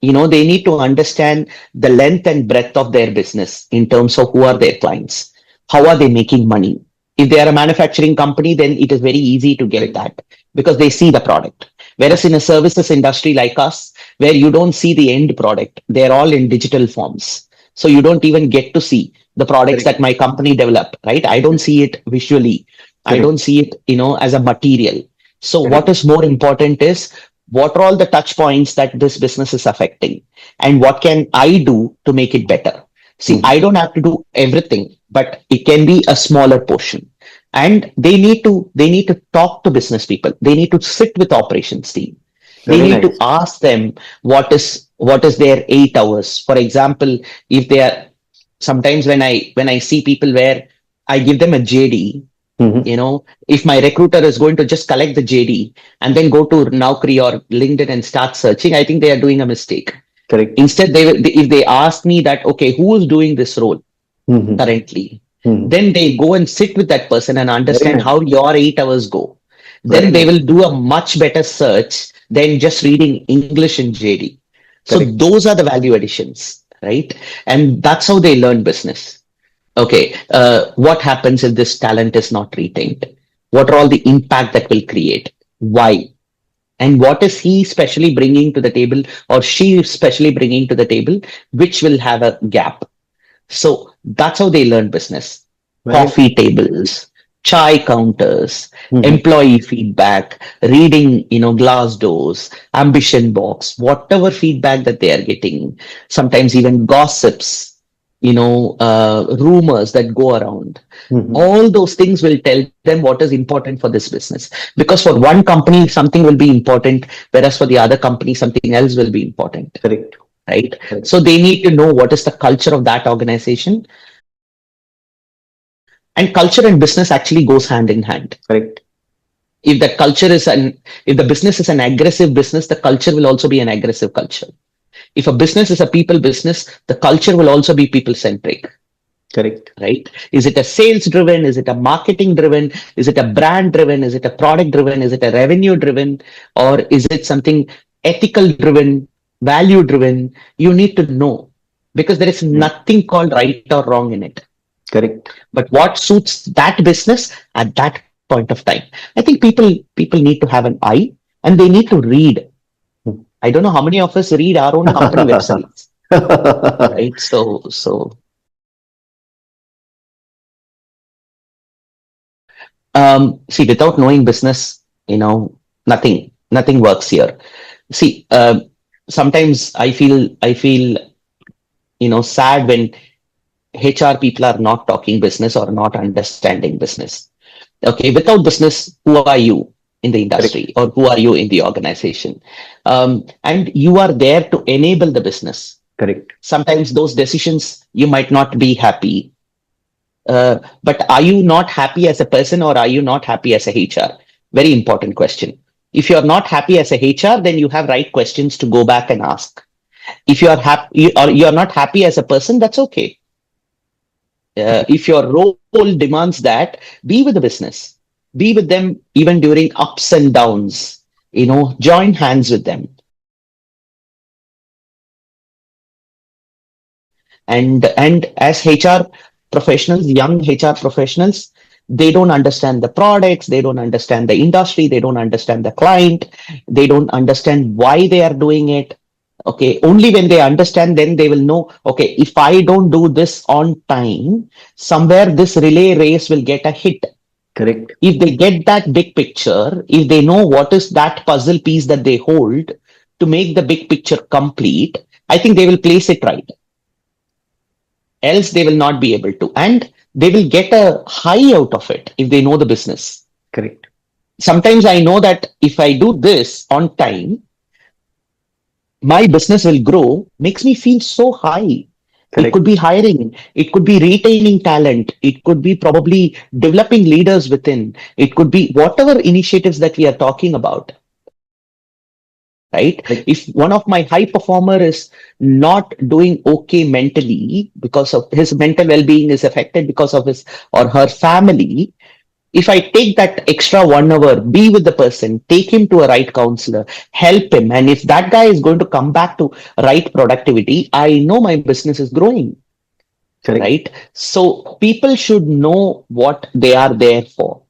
They need to understand the length and breadth of their business in terms of who are their clients, how are they making money. If they are a manufacturing company, then it is very easy to get that because they see the product. Whereas in a services industry like us, where you don't see the end product, they're all in digital forms. So you don't even get to see the products Correct. that my company develop, right? I don't see it visually. I Correct. don't see it, as a material. So what Correct. is more important is what are all the touch points that this business is affecting and what can I do to make it better. See, Mhm. I don't have to do everything, but it can be a smaller portion. And they need to talk to business people. They need to sit with operations team. They Very need to nice. ask them what is their 8 hours. For example, if they are sometimes when I see people where I give them a JD, Mhm. if my recruiter is going to just collect the JD and then go to Naukri or LinkedIn and start searching, I think they are doing a mistake. Correct. Instead, if they ask me that, okay, who is doing this role Mhm. currently, Mhm. then they go and sit with that person and Very understand nice. how your 8 hours go. Very Then they nice. will do a much better search than just reading English in JD. So Correct. those are the value additions, right? And that's how they learn business. Okay, what happens if this talent is not retained? What are all the impact that will create? Why? And what is he specially bringing to the table or she specially bringing to the table, which will have a gap? So that's how they learn business. Very nice. Coffee tables, chai counters, Mhm. employee feedback, reading, glass doors, ambition box, whatever feedback that they are getting, sometimes even gossips, rumors that go around. Mhm. All those things will tell them what is important for this business. Because for one company, something will be important, whereas for the other company, something else will be important, Correct. right? Correct. So they need to know what is the culture of that organization, and culture and business actually goes hand in hand. Correct. If the culture is an if the business is an aggressive business, the culture will also be an aggressive culture. If a business is a people business, the culture will also be people centric, Correct. right? Is it a sales driven? Is it a marketing driven? Is it a brand driven? Is it a product driven? Is it a revenue driven? Or is it something ethical driven, value driven? You need to know, because there is Mhm. nothing called right or wrong in it, Correct. but what suits that business at that point of time. I think people need to have an eye, and they need to read. Mhm. I don't know how many of us read our own company websites, right? So see, without knowing business, nothing works here. See, sometimes I feel sad when HR people are not talking business or not understanding business. Okay, without business, who are you in the Correct. industry or who are you in the organization? And you are there to enable the business. Correct. Sometimes those decisions you might not be happy, but are you not happy as a person or are you not happy as a HR? Very important question. If you're not happy as a HR, then you have right questions to go back and ask. If you're happy or you're not happy as a person, that's okay. If your role demands that, be with the business, be with them even during ups and downs, join hands with them. And as HR professionals, young HR professionals, they don't understand the products, they don't understand the industry, they don't understand the client, they don't understand why they are doing it. Okay, only when they understand, then they will know, okay, if I don't do this on time, somewhere this relay race will get a hit. Correct. If they get that big picture, if they know what is that puzzle piece that they hold to make the big picture complete, I think they will place it right. Else, they will not be able to. And they will get a high out of it if they know the business. Correct. Sometimes I know that if I do this on time, my business will grow, makes me feel so high. It Correct. could be hiring, it could be retaining talent, it could be probably developing leaders within, it could be whatever initiatives that we are talking about, right? Correct. If one of my high performer is not doing okay mentally because of his mental well-being is affected because of his or her family, If I take that extra 1 hour, be with the person, take him to a right counselor, help him, and if that guy is going to come back to right productivity, I know my business is growing, Correct. right? So people should know what they are there for.